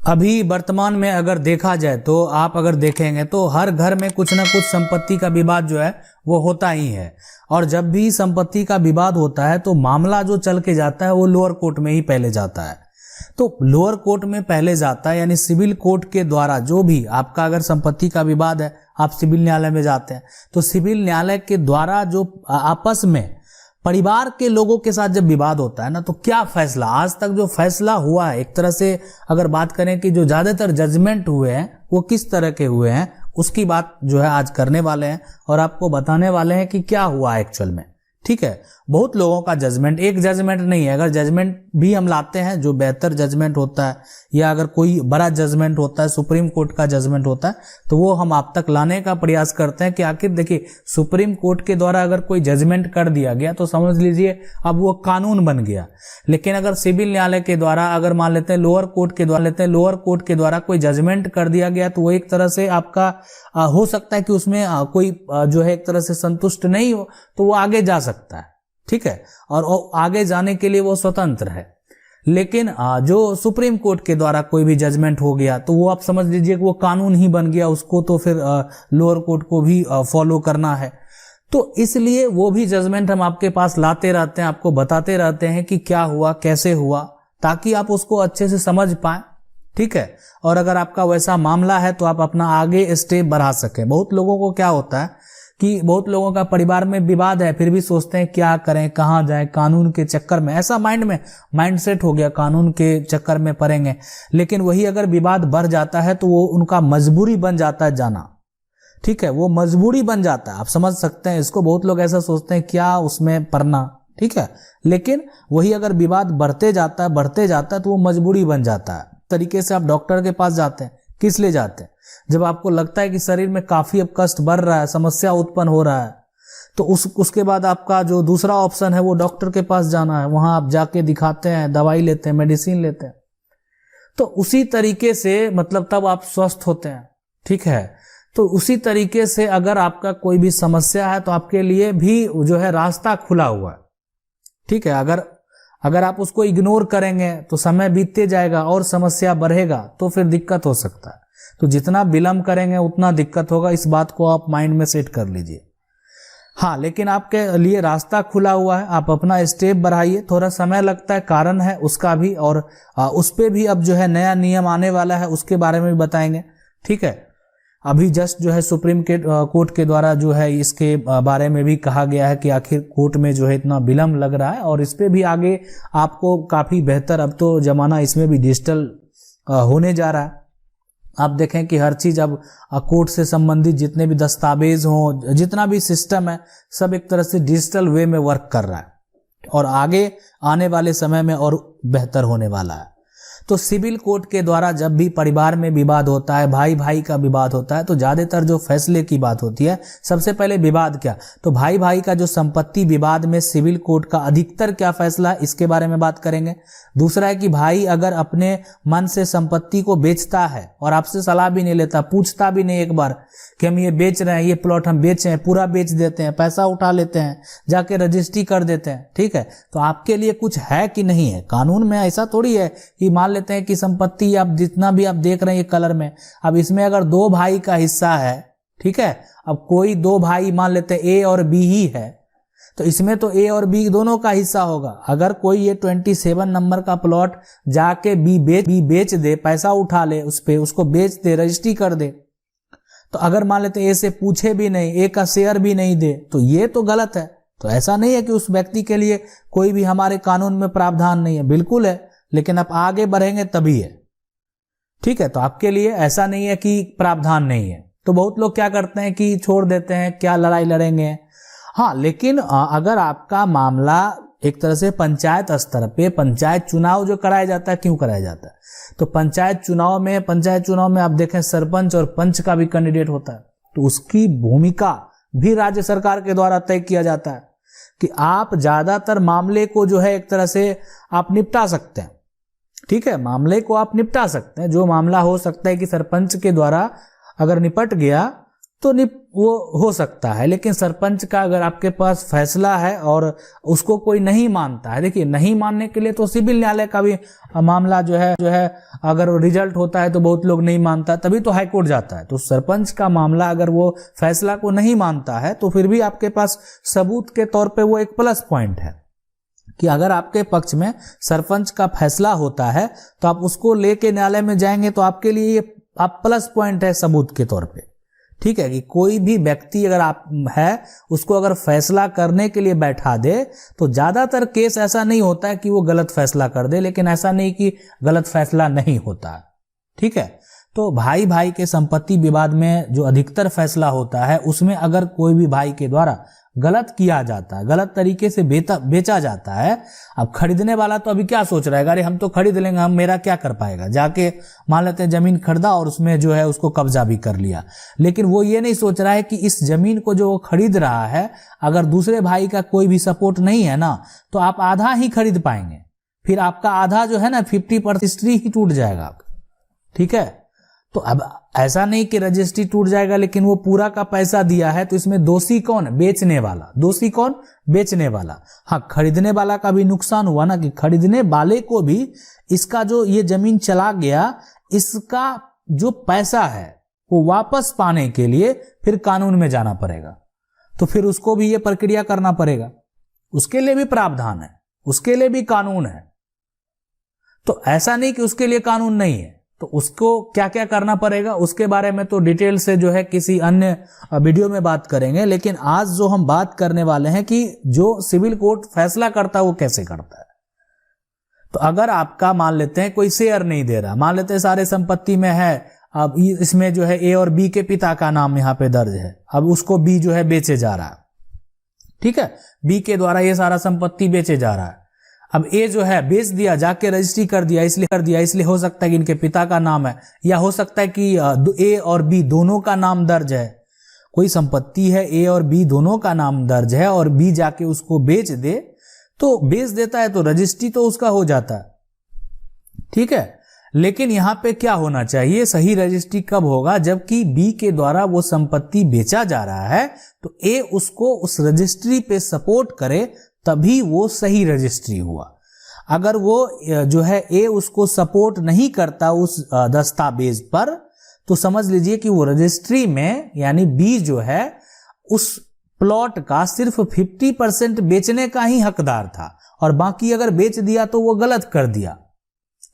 अभी वर्तमान में अगर देखा जाए तो आप अगर देखेंगे तो हर घर में कुछ ना कुछ संपत्ति का विवाद जो है वो होता ही है। और जब भी संपत्ति का विवाद होता है तो मामला जो चल के जाता है वो लोअर कोर्ट में ही पहले जाता है। तो लोअर कोर्ट में पहले जाता है, यानी सिविल कोर्ट के द्वारा जो भी आपका अगर संपत्ति का विवाद है, आप सिविल न्यायालय में जाते हैं तो सिविल न्यायालय के द्वारा जो आपस में परिवार के लोगों के साथ जब विवाद होता है ना, तो क्या फैसला आज तक जो फैसला हुआ है, एक तरह से अगर बात करें कि जो ज्यादातर जजमेंट हुए हैं वो किस तरह के हुए हैं, उसकी बात जो है आज करने वाले हैं और आपको बताने वाले हैं कि क्या हुआ एक्चुअल में। ठीक है, बहुत लोगों का जजमेंट, एक जजमेंट नहीं है। अगर जजमेंट भी हम लाते हैं जो बेहतर जजमेंट होता है या अगर कोई बड़ा जजमेंट होता है, सुप्रीम कोर्ट का जजमेंट होता है, तो वो हम आप तक लाने का प्रयास करते हैं कि आखिर देखिए सुप्रीम कोर्ट के द्वारा अगर कोई जजमेंट कर दिया गया तो समझ लीजिए अब वो कानून बन गया। लेकिन अगर सिविल न्यायालय के द्वारा अगर मान लेते हैं लोअर कोर्ट के द्वारा कोई जजमेंट कर दिया गया तो वो एक तरह से आपका हो सकता है कि उसमें कोई जो है एक तरह से संतुष्ट नहीं हो तो वो आगे जा सकता है। ठीक है, और आगे जाने के लिए वो स्वतंत्र है। लेकिन जो सुप्रीम कोर्ट के द्वारा कोई भी जजमेंट हो गया तो वो आप समझ लीजिए कि वो कानून ही बन गया, उसको तो फिर लोअर कोर्ट को भी फॉलो करना है। तो इसलिए वो भी जजमेंट हम आपके पास लाते रहते हैं, आपको बताते रहते हैं कि क्या हुआ, कैसे हुआ, ताकि आप उसको अच्छे से समझ पाएं। ठीक है, और अगर आपका वैसा मामला है तो आप अपना आगे स्टेप बढ़ा सकें। बहुत लोगों को क्या होता है कि बहुत लोगों का परिवार में विवाद है, फिर भी सोचते हैं क्या करें, कहाँ जाएं, कानून के चक्कर में, ऐसा माइंड सेट हो गया, कानून के चक्कर में पड़ेंगे। लेकिन वही अगर विवाद बढ़ जाता है तो वो उनका मजबूरी बन जाता है जाना। ठीक है, वो मजबूरी बन जाता है, आप समझ सकते हैं इसको। बहुत लोग ऐसा सोचते हैं क्या उसमें पढ़ना। ठीक है, लेकिन वही अगर विवाद बढ़ते जाता है तो वो मजबूरी बन जाता है। तरीके से आप डॉक्टर के पास जाते हैं, किस लिए जाते हैं? जब आपको लगता है कि शरीर में काफी अब कष्ट बढ़ रहा है, समस्या उत्पन्न हो रहा है, तो उसके बाद आपका जो दूसरा ऑप्शन है वो डॉक्टर के पास जाना है। वहां आप जाके दिखाते हैं, दवाई लेते हैं, मेडिसिन लेते हैं। तो उसी तरीके से मतलब तब आप स्वस्थ होते हैं। ठीक है, तो उसी तरीके से अगर आपका कोई भी समस्या है तो आपके लिए भी जो है रास्ता खुला हुआ है। ठीक है, अगर आप उसको इग्नोर करेंगे तो समय बीतते जाएगा और समस्या बढ़ेगा तो फिर दिक्कत हो सकता है। तो जितना विलंब करेंगे उतना दिक्कत होगा, इस बात को आप माइंड में सेट कर लीजिए। हाँ, लेकिन आपके लिए रास्ता खुला हुआ है, आप अपना स्टेप बढ़ाइए। थोड़ा समय लगता है, कारण है उसका भी, और उस पे भी अब जो है नया नियम आने वाला है, उसके बारे में भी बताएंगे। ठीक है, अभी जस्ट जो है सुप्रीम कोर्ट के द्वारा जो है इसके बारे में भी कहा गया है कि आखिर कोर्ट में जो है इतना विलंब लग रहा है, और इस पे भी आगे आपको काफी बेहतर, अब तो जमाना इसमें भी डिजिटल होने जा रहा है। आप देखें कि हर चीज अब कोर्ट से संबंधित जितने भी दस्तावेज हों, जितना भी सिस्टम है, सब एक तरह से डिजिटल वे में वर्क कर रहा है और आगे आने वाले समय में और बेहतर होने वाला है। तो सिविल कोर्ट के द्वारा जब भी परिवार में विवाद होता है, भाई भाई का विवाद होता है, तो ज्यादातर जो फैसले की बात होती है, सबसे पहले विवाद क्या, तो भाई भाई का जो संपत्ति विवाद में सिविल कोर्ट का अधिकतर क्या फैसला है, इसके बारे में बात करेंगे। दूसरा है कि भाई अगर अपने मन से संपत्ति को बेचता है और आपसे सलाह भी नहीं लेता, पूछता भी नहीं एक बार कि हम ये बेच रहे हैं, ये प्लॉट हम बेच रहे हैं, पूरा बेच देते हैं, पैसा उठा लेते हैं, जाके रजिस्ट्री कर देते हैं। ठीक है, तो आपके लिए कुछ है कि नहीं है? कानून में ऐसा थोड़ी है कि मान लेते हैं कि संपत्ति आप जितना भी आप देख रहे हैं ये कलर में, अब इसमें अगर दो भाई का हिस्सा है, ठीक है, अब कोई दो भाई मान लेते हैं ए और बी ही है, तो इसमें तो ए और बी दोनों का हिस्सा होगा। अगर कोई ये 27 नंबर का प्लॉट जाके बी बेच दे, पैसा उठा ले उस पे, उसको बेच दे, रजिस्ट्री कर दे, तो अगर मान लेते ए से पूछे भी नहीं, ए का शेयर भी नहीं दे, तो ये तो गलत है। तो ऐसा नहीं है कि उस व्यक्ति के लिए कोई भी हमारे कानून में प्रावधान नहीं है, बिल्कुल है, लेकिन आप आगे बढ़ेंगे तभी है। ठीक है, तो आपके लिए ऐसा नहीं है कि प्रावधान नहीं है। तो बहुत लोग क्या करते हैं कि छोड़ देते हैं, क्या लड़ाई लड़ेंगे। हाँ, लेकिन अगर आपका मामला एक तरह से पंचायत स्तर पे, पंचायत चुनाव जो कराया जाता है, क्यों कराया जाता है, तो पंचायत चुनाव में आप देखें सरपंच और पंच का भी कैंडिडेट होता है, तो उसकी भूमिका भी राज्य सरकार के द्वारा तय किया जाता है कि आप ज्यादातर मामले को जो है एक तरह से आप निपटा सकते हैं। ठीक है, मामले को आप निपटा सकते हैं। जो मामला हो सकता है कि सरपंच के द्वारा अगर निपट गया तो वो हो सकता है। लेकिन सरपंच का अगर आपके पास फैसला है और उसको कोई नहीं मानता है, देखिए नहीं मानने के लिए तो सिविल न्यायालय का भी मामला जो है अगर रिजल्ट होता है तो बहुत लोग नहीं मानता, तभी तो हाईकोर्ट जाता है। तो सरपंच का मामला अगर वो फैसला को नहीं मानता है तो फिर भी आपके पास सबूत के तौर पे वो एक प्लस पॉइंट है कि अगर आपके पक्ष में सरपंच का फैसला होता है तो आप उसको लेके न्यायालय में जाएंगे तो आपके लिए ये आप प्लस पॉइंट है सबूत के तौर पे। ठीक है कि कोई भी व्यक्ति अगर आप है उसको अगर फैसला करने के लिए बैठा दे तो ज्यादातर केस ऐसा नहीं होता है कि वो गलत फैसला कर दे, लेकिन ऐसा नहीं कि गलत फैसला नहीं होता। ठीक है, तो भाई भाई के संपत्ति विवाद में जो अधिकतर फैसला होता है उसमें अगर कोई भी भाई के द्वारा गलत किया जाता है, गलत तरीके से बेचा जाता है, अब खरीदने वाला तो अभी क्या सोच रहा है, अरे हम तो खरीद लेंगे, हम मेरा क्या कर पाएगा, जाके मान लेते हैं जमीन खरीदा और उसमें जो है उसको कब्जा भी कर लिया। लेकिन वो ये नहीं सोच रहा है कि इस जमीन को जो वो खरीद रहा है अगर दूसरे भाई का कोई भी सपोर्ट नहीं है ना तो आप आधा ही खरीद पाएंगे, फिर आपका आधा जो है ना 50% ही टूट जाएगा। ठीक है, तो अब ऐसा नहीं कि रजिस्ट्री टूट जाएगा लेकिन वो पूरा का पैसा दिया है, तो इसमें दोषी कौन, बेचने वाला। दोषी कौन, बेचने वाला। हाँ, खरीदने वाला का भी नुकसान हुआ ना कि खरीदने वाले को भी इसका जो ये जमीन चला गया इसका जो पैसा है वो वापस पाने के लिए फिर कानून में जाना पड़ेगा, तो फिर उसको भी ये प्रक्रिया करना पड़ेगा, उसके लिए भी प्रावधान है, उसके लिए भी कानून है। तो ऐसा नहीं कि उसके लिए कानून नहीं है, तो उसको क्या क्या करना पड़ेगा उसके बारे में तो डिटेल से जो है किसी अन्य वीडियो में बात करेंगे। लेकिन आज जो हम बात करने वाले हैं कि जो सिविल कोर्ट फैसला करता है वो कैसे करता है। तो अगर आपका मान लेते हैं कोई शेयर नहीं दे रहा, मान लेते हैं सारे संपत्ति में है, अब इसमें जो है ए और बी के पिता का नाम यहाँ पे दर्ज है, अब उसको बी जो है बेचे जा रहा है। ठीक है, बी के द्वारा ये सारा संपत्ति बेचे जा रहा है। अब ए जो है बेच दिया, जाके रजिस्ट्री कर दिया, इसलिए हो सकता है कि इनके पिता का नाम है, या हो सकता है कि ए और बी दोनों का नाम दर्ज है। कोई संपत्ति है ए और बी दोनों का नाम दर्ज है और बी जाके उसको बेच दे, तो बेच देता है तो रजिस्ट्री तो उसका हो जाता है। ठीक है, लेकिन यहां पे क्या होना चाहिए, सही रजिस्ट्री कब होगा, जबकि बी के द्वारा वो संपत्ति बेचा जा रहा है तो ए उसको उस रजिस्ट्री पे सपोर्ट करे, तभी वो सही रजिस्ट्री हुआ। अगर वो जो है ए उसको सपोर्ट नहीं करता उस दस्तावेज पर, तो समझ लीजिए कि वो रजिस्ट्री में यानी बी जो है उस प्लॉट का सिर्फ 50% बेचने का ही हकदार था और बाकी अगर बेच दिया तो वो गलत कर दिया,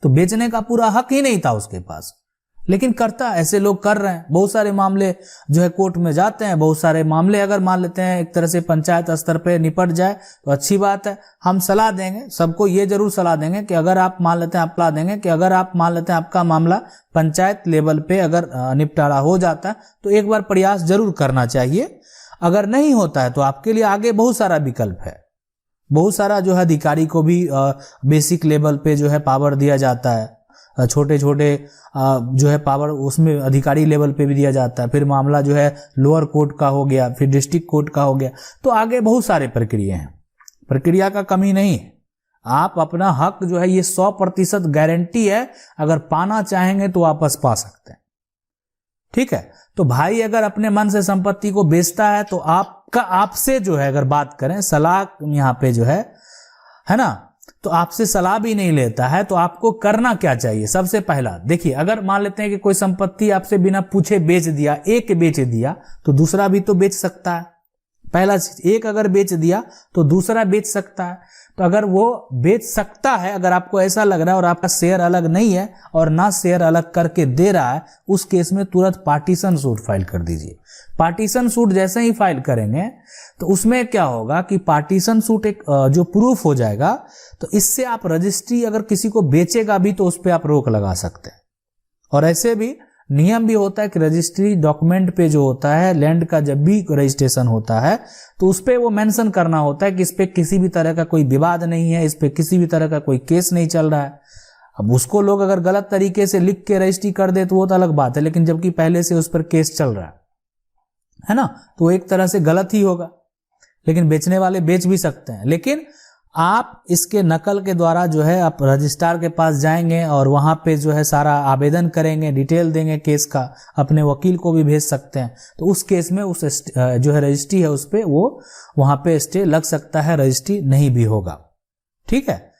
तो बेचने का पूरा हक ही नहीं था उसके पास। लेकिन करता, ऐसे लोग कर रहे हैं। बहुत सारे मामले जो है कोर्ट में जाते हैं, बहुत सारे मामले अगर मान लेते हैं एक तरह से पंचायत स्तर पे निपट जाए तो अच्छी बात है। हम सलाह देंगे, सबको ये जरूर सलाह देंगे कि अगर आप मान लेते हैं, आप सलाह देंगे कि अगर आप मान लेते हैं आपका मामला पंचायत लेवल पे अगर निपटारा हो जाता है तो एक बार प्रयास जरूर करना चाहिए। अगर नहीं होता है तो आपके लिए आगे बहुत सारा विकल्प है, बहुत सारा जो है अधिकारी को भी बेसिक लेवल पे जो है पावर दिया जाता है, छोटे छोटे जो है पावर उसमें अधिकारी लेवल पे भी दिया जाता है। फिर मामला जो है लोअर कोर्ट का हो गया, फिर डिस्ट्रिक्ट कोर्ट का हो गया, तो आगे बहुत सारे प्रक्रिया हैं, प्रक्रिया का कमी नहीं है। आप अपना हक जो है ये 100% गारंटी है, अगर पाना चाहेंगे तो वापस पा सकते हैं। ठीक है, तो भाई अगर अपने मन से संपत्ति को बेचता है तो आपसे जो है अगर बात करें सलाह यहाँ पे जो है ना, तो आपसे सलाह भी नहीं लेता है, तो आपको करना क्या चाहिए। सबसे पहला देखिए, अगर मान लेते हैं कि कोई संपत्ति आपसे बिना पूछे बेच दिया, एक बेच दिया तो दूसरा भी तो बेच सकता है। पहला चीज, एक अगर बेच दिया तो दूसरा बेच सकता है। तो अगर वो बेच सकता है, अगर आपको ऐसा लग रहा है और आपका शेयर अलग नहीं है और ना शेयर अलग करके दे रहा है, उस केस में तुरंत पार्टीशन सूट फाइल कर दीजिए। पार्टीशन सूट जैसे ही फाइल करेंगे तो उसमें क्या होगा कि पार्टीशन सूट एक जो प्रूफ हो जाएगा, तो इससे आप रजिस्ट्री अगर किसी को बेचेगा भी तो उस पर आप रोक लगा सकते हैं। और ऐसे भी नियम भी होता है कि रजिस्ट्री डॉक्यूमेंट पे जो होता है, लैंड का जब भी रजिस्ट्रेशन होता है तो उस पे वो मेंशन करना होता है कि इस पे किसी भी तरह का कोई विवाद नहीं है, इस पे किसी भी तरह का कोई केस नहीं चल रहा है। अब उसको लोग अगर गलत तरीके से लिख के रजिस्ट्री कर दे तो वो तो अलग बात है, लेकिन जबकि पहले से उस पर केस चल रहा है ना, तो एक तरह से गलत ही होगा। लेकिन बेचने वाले बेच भी सकते हैं, लेकिन आप इसके नकल के द्वारा जो है आप रजिस्ट्रार के पास जाएंगे और वहां पे जो है सारा आवेदन करेंगे, डिटेल देंगे केस का, अपने वकील को भी भेज सकते हैं। तो उस केस में उस जो है रजिस्ट्री है उस पे वो वहां पे स्टे लग सकता है, रजिस्ट्री नहीं भी होगा। ठीक है।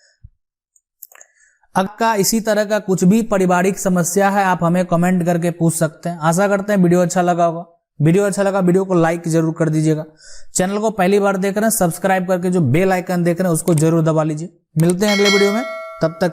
अगर इसी तरह का कुछ भी पारिवारिक समस्या है आप हमें कमेंट करके पूछ सकते हैं। आशा करते हैं वीडियो अच्छा लगा होगा। वीडियो अच्छा लगा वीडियो को लाइक जरूर कर दीजिएगा। चैनल को पहली बार देख रहे हैं सब्सक्राइब करके जो बेल आइकन देख रहे हैं उसको जरूर दबा लीजिए। मिलते हैं अगले वीडियो में, तब तक